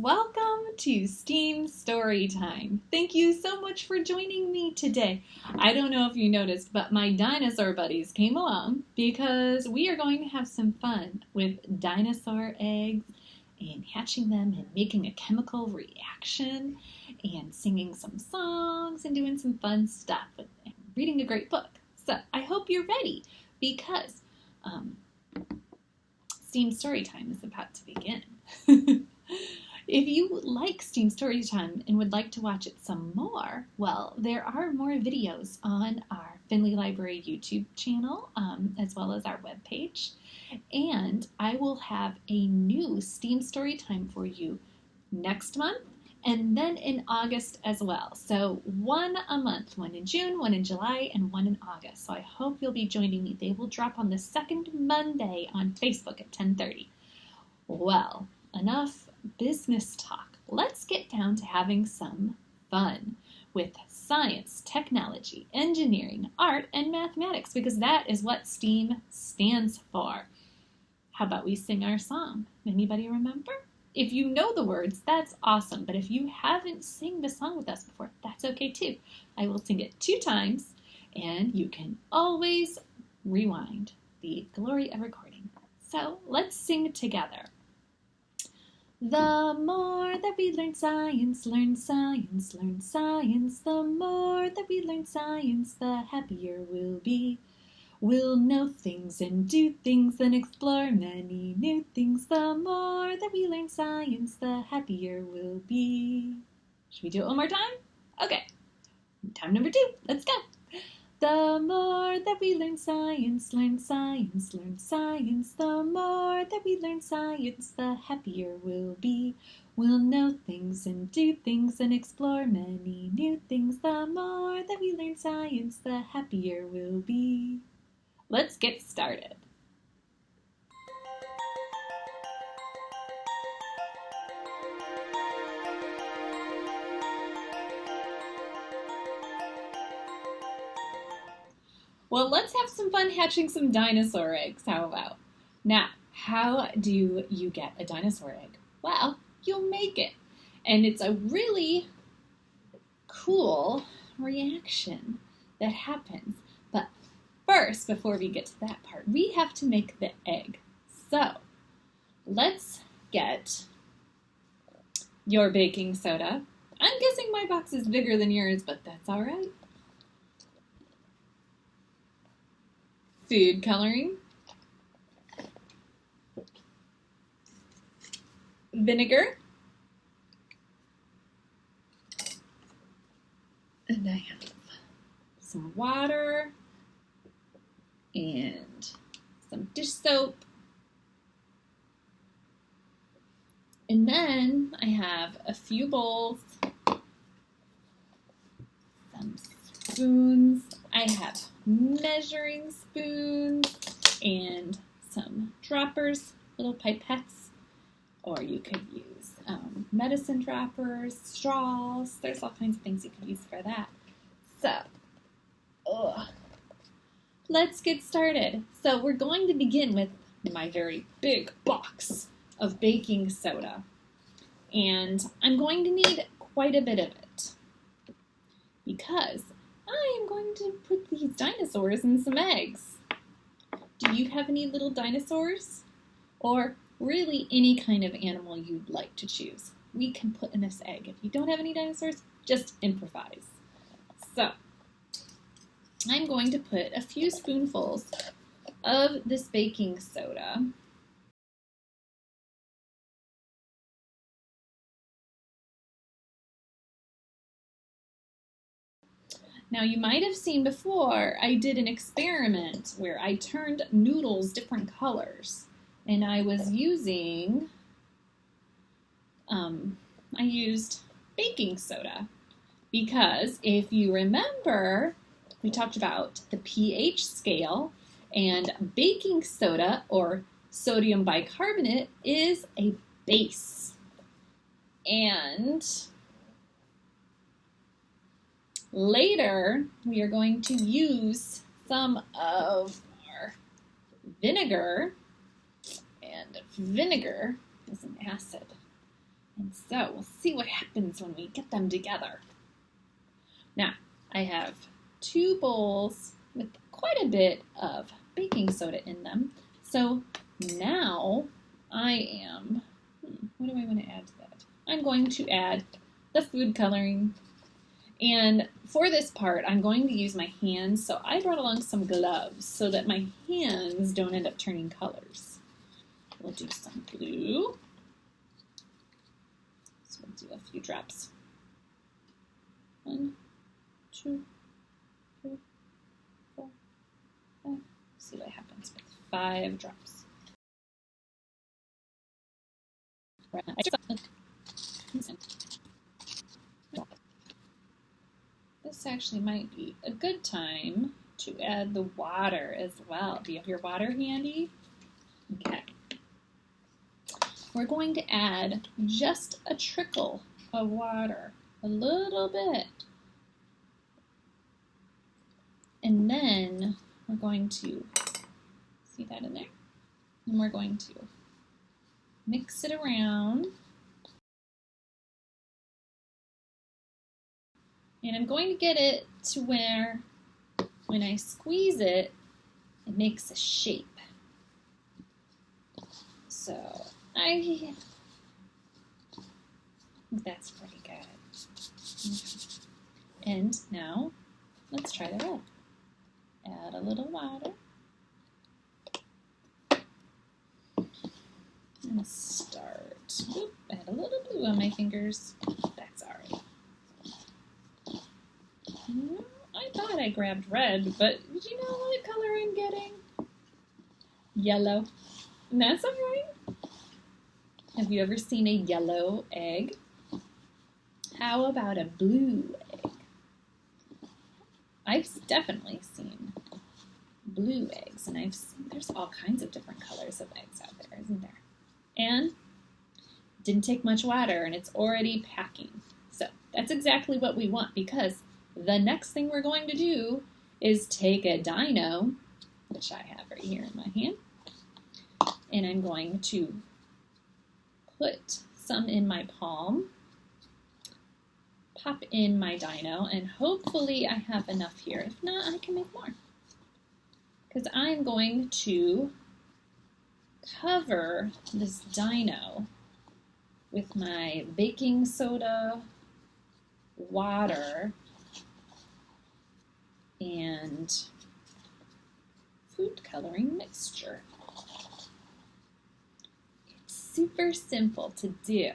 Welcome to STEAM Storytime. Thank you so much for joining me today. I don't know if you noticed, but my dinosaur buddies came along because we are going to have some fun with dinosaur eggs and hatching them and making a chemical reaction and singing some songs and doing some fun stuff and reading a great book. So I hope you're ready because STEAM Storytime is about to begin. If you like STEAM Storytime and would like to watch it some more, well, there are more videos on our Findlay Library YouTube channel, as well as our webpage. And I will have a new STEAM Storytime for you next month and then in August as well. So one a month, one in June, one in July, and one in August. So I hope you'll be joining me. They will drop on the second Monday on Facebook at 10:30. Well, enough business talk. Let's get down to having some fun with science, technology, engineering, art, and mathematics, because that is what STEAM stands for. How about we sing our song? Anybody remember? If you know the words, that's awesome. But if you haven't sung the song with us before, that's okay too. I will sing it 2 times, and you can always rewind the glory of recording. So let's sing together. The more that we learn science, learn science, learn science, the more that we learn science, the happier we'll be. We'll know things and do things and explore many new things. The more that we learn science, the happier we'll be. Should we do it one more time? Okay. Time number 2. Let's go. The more that we learn science, learn science, learn science, the more that we learn science, the happier we'll be. We'll know things and do things and explore many new things. The more that we learn science, the happier we'll be. Let's get started. Well, let's have some fun hatching some dinosaur eggs. How about? Now, how do you get a dinosaur egg? Well, you'll make it. And it's a really cool reaction that happens. But first, before we get to that part, we have to make the egg. So, let's get your baking soda. I'm guessing my box is bigger than yours, but that's all right. Food coloring, vinegar, and I have some water and some dish soap, and then I have a few bowls, some spoons. I have measuring spoons and some droppers, little pipettes, or you could use medicine droppers, straws. There's all kinds of things you could use for that. So, let's get started. So we're going to begin with my very big box of baking soda, and I'm going to need quite a bit of it because I am going to put these dinosaurs in some eggs. Do you have any little dinosaurs? Or really any kind of animal you'd like to choose? We can put in this egg. If you don't have any dinosaurs, just improvise. So, I'm going to put a few spoonfuls of this baking soda . Now, you might have seen before, I did an experiment where I turned noodles different colors. And I was using, I used baking soda. Because if you remember, we talked about the pH scale, and baking soda, or sodium bicarbonate, is a base. And later, we are going to use some of our vinegar, and vinegar is an acid. And so we'll see what happens when we get them together. Now, I have 2 bowls with quite a bit of baking soda in them. So now I am, what do I want to add to that? I'm going to add the food coloring. And for this part, I'm going to use my hands. So I brought along some gloves so that my hands don't end up turning colors. We'll do some blue. So we'll do a few drops. 1, 2, 3, 4, 5. See what happens with 5 drops. This actually might be a good time to add the water as well. Do you have your water handy? Okay. We're going to add just a trickle of water, a little bit. And then we're going to, see that in there? And we're going to mix it around. And I'm going to get it to where when I squeeze it, it makes a shape. So I think that's pretty good. Okay. And now let's try the red. Add a little water. And start. Oop, add a little blue on my fingers. That's all right. I thought I grabbed red, but did you know what color I'm getting? Yellow. And that's all right. Have you ever seen a yellow egg? How about a blue egg? I've definitely seen blue eggs, and I've seen there's all kinds of different colors of eggs out there, isn't there? And it didn't take much water, and it's already packing. So that's exactly what we want, because the next thing we're going to do is take a dino, which I have right here in my hand, and I'm going to put some in my palm, pop in my dino, and hopefully I have enough here. If not, I can make more. Because I'm going to cover this dino with my baking soda, water, and food coloring mixture. It's super simple to do,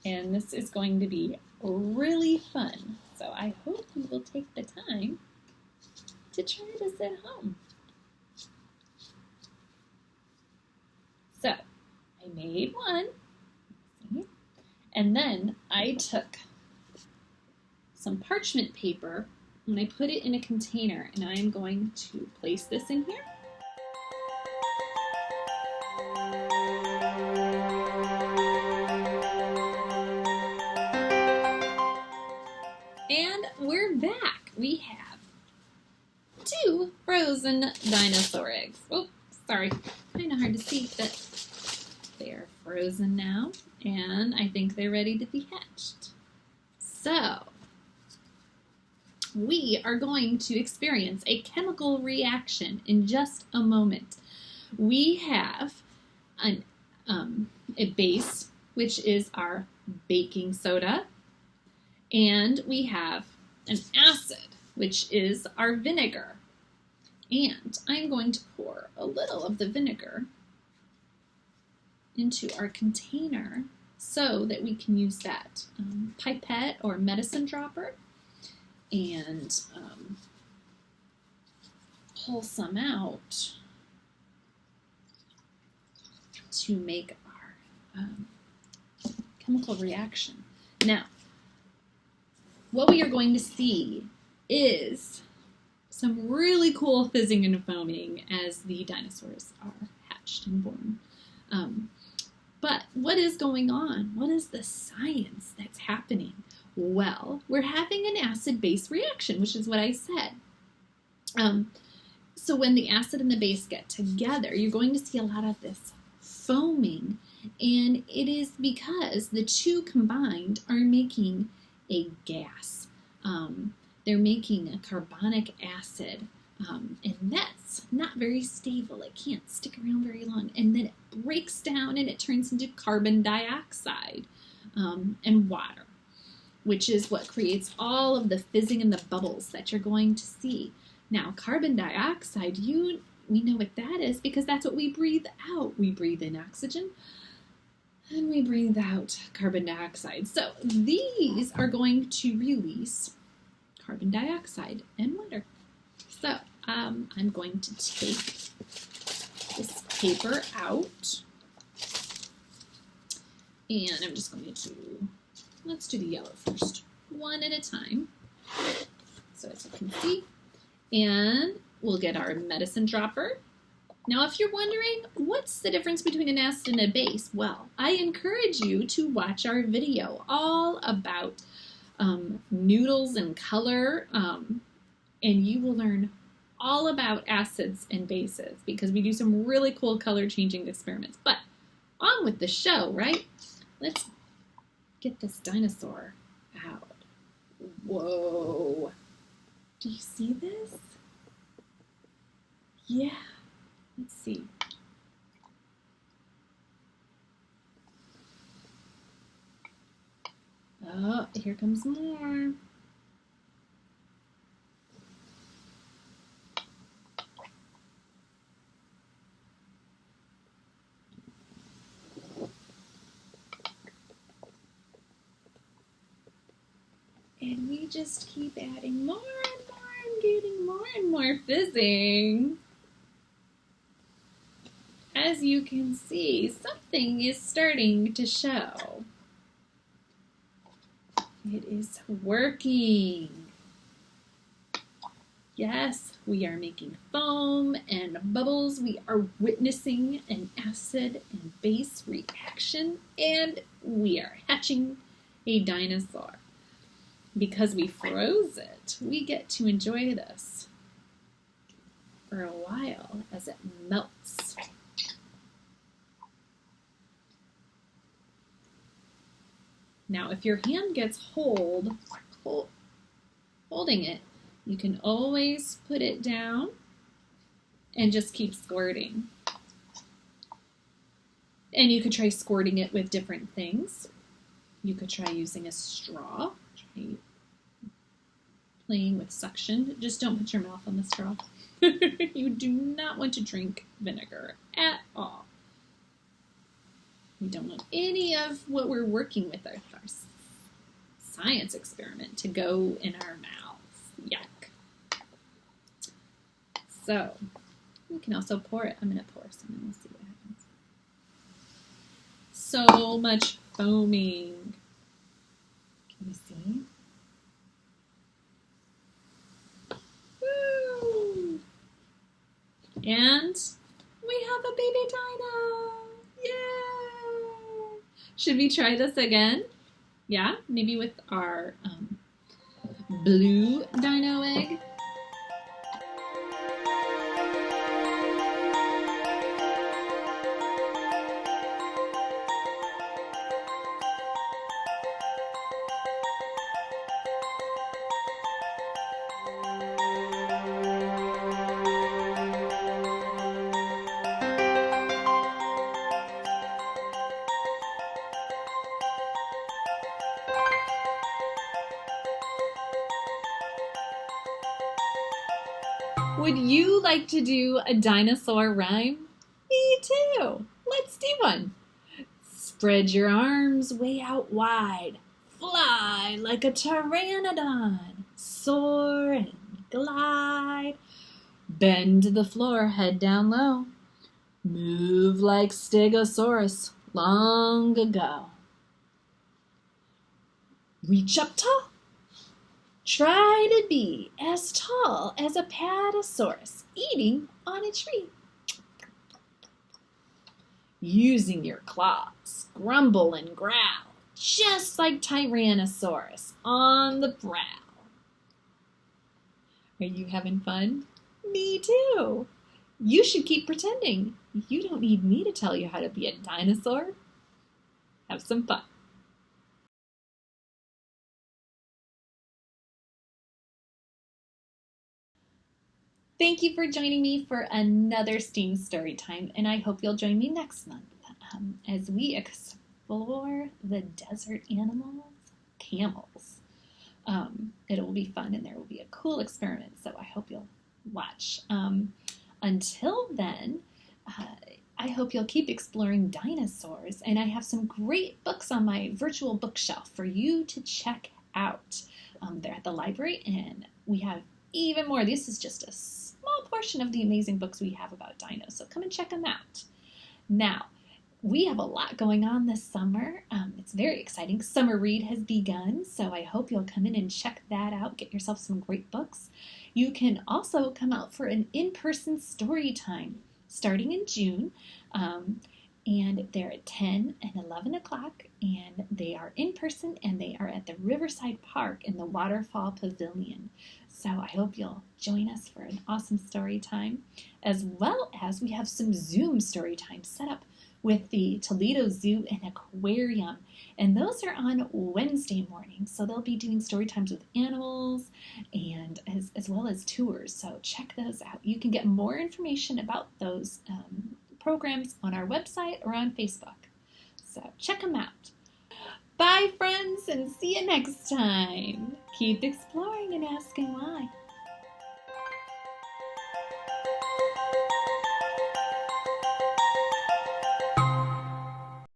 and this is going to be really fun. So I hope you will take the time to try this at home. So I made one, and then I took some parchment paper and I put it in a container, and I'm going to place this in here. And we're back. We have 2 frozen dinosaur eggs. Oh, sorry, kind of hard to see, but they're frozen now, and I think they're ready to be hatched. So we are going to experience a chemical reaction in just a moment. We have a base, which is our baking soda, and we have an acid, which is our vinegar. And I'm going to pour a little of the vinegar into our container so that we can use that pipette or medicine dropper and pull some out to make our chemical reaction. Now, what we are going to see is some really cool fizzing and foaming as the dinosaurs are hatched and born. But what is going on? What is the science that's happening? Well, we're having an acid-base reaction, which is what I said. So when the acid and the base get together, you're going to see a lot of this foaming And it is because the two combined are making a gas. They're making a carbonic acid, and that's not very stable. It can't stick around very long. And then it breaks down and it turns into carbon dioxide and water, which is what creates all of the fizzing and the bubbles that you're going to see. Now, carbon dioxide, we know what that is because that's what we breathe out. We breathe in oxygen and we breathe out carbon dioxide. So these are going to release carbon dioxide and water. So I'm going to take this paper out, and I'm just going to let's do the yellow first, one at a time, so as you can see. And we'll get our medicine dropper. Now, if you're wondering, what's the difference between an acid and a base? Well, I encourage you to watch our video all about noodles and color, and you will learn all about acids and bases because we do some really cool color changing experiments. But on with the show, right? Let's get this dinosaur out. Whoa. Do you see this? Yeah. Let's see. Oh, here comes more. And we just keep adding more and more and getting more and more fizzing. As you can see, something is starting to show. It is working. Yes, we are making foam and bubbles. We are witnessing an acid and base reaction, and we are hatching a dinosaur. Because we froze it, we get to enjoy this for a while as it melts. Now, if your hand gets holding it, you can always put it down and just keep squirting. And you could try squirting it with different things. You could try using a straw. Try playing with suction. Just don't put your mouth on the straw. You do not want to drink vinegar at all. We don't want any of what we're working with our science experiment to go in our mouths. Yuck. So, we can also pour it. I'm going to pour some and we'll see what happens. So much foaming. Can you see? Woo! And we have a baby dino. Yay! Should we try this again? Yeah, maybe with our blue dino egg. Would you like to do a dinosaur rhyme? Me too. Let's do one. Spread your arms way out wide. Fly like a pteranodon. Soar and glide. Bend to the floor, head down low. Move like Stegosaurus long ago. Reach up tall. Try to be as tall as a Patasaurus eating on a tree. Using your claws, grumble and growl, just like Tyrannosaurus on the prowl. Are you having fun? Me too. You should keep pretending. You don't need me to tell you how to be a dinosaur. Have some fun. Thank you for joining me for another STEAM Storytime, and I hope you'll join me next month as we explore the desert animals, camels. It will be fun, and there will be a cool experiment, so I hope you'll watch. Until then, I hope you'll keep exploring dinosaurs, and I have some great books on my virtual bookshelf for you to check out. They're at the library, and we have even more. This is just a small portion of the amazing books we have about dinos, so come and check them out. Now, we have a lot going on this summer. It's very exciting. Summer Read has begun, so I hope you'll come in and check that out. Get yourself some great books. You can also come out for an in-person story time starting in June, and they're at 10 and 11 o'clock, and they are in person, and they are at the Riverside Park in the Waterfall Pavilion. So I hope you'll join us for an awesome story time, as well as we have some Zoom story times set up with the Toledo Zoo and Aquarium, and those are on Wednesday mornings. So they'll be doing story times with animals and as well as tours. So check those out. You can get more information about those programs on our website or on Facebook. So check them out. Bye, friends, and see you next time. Keep exploring and asking why.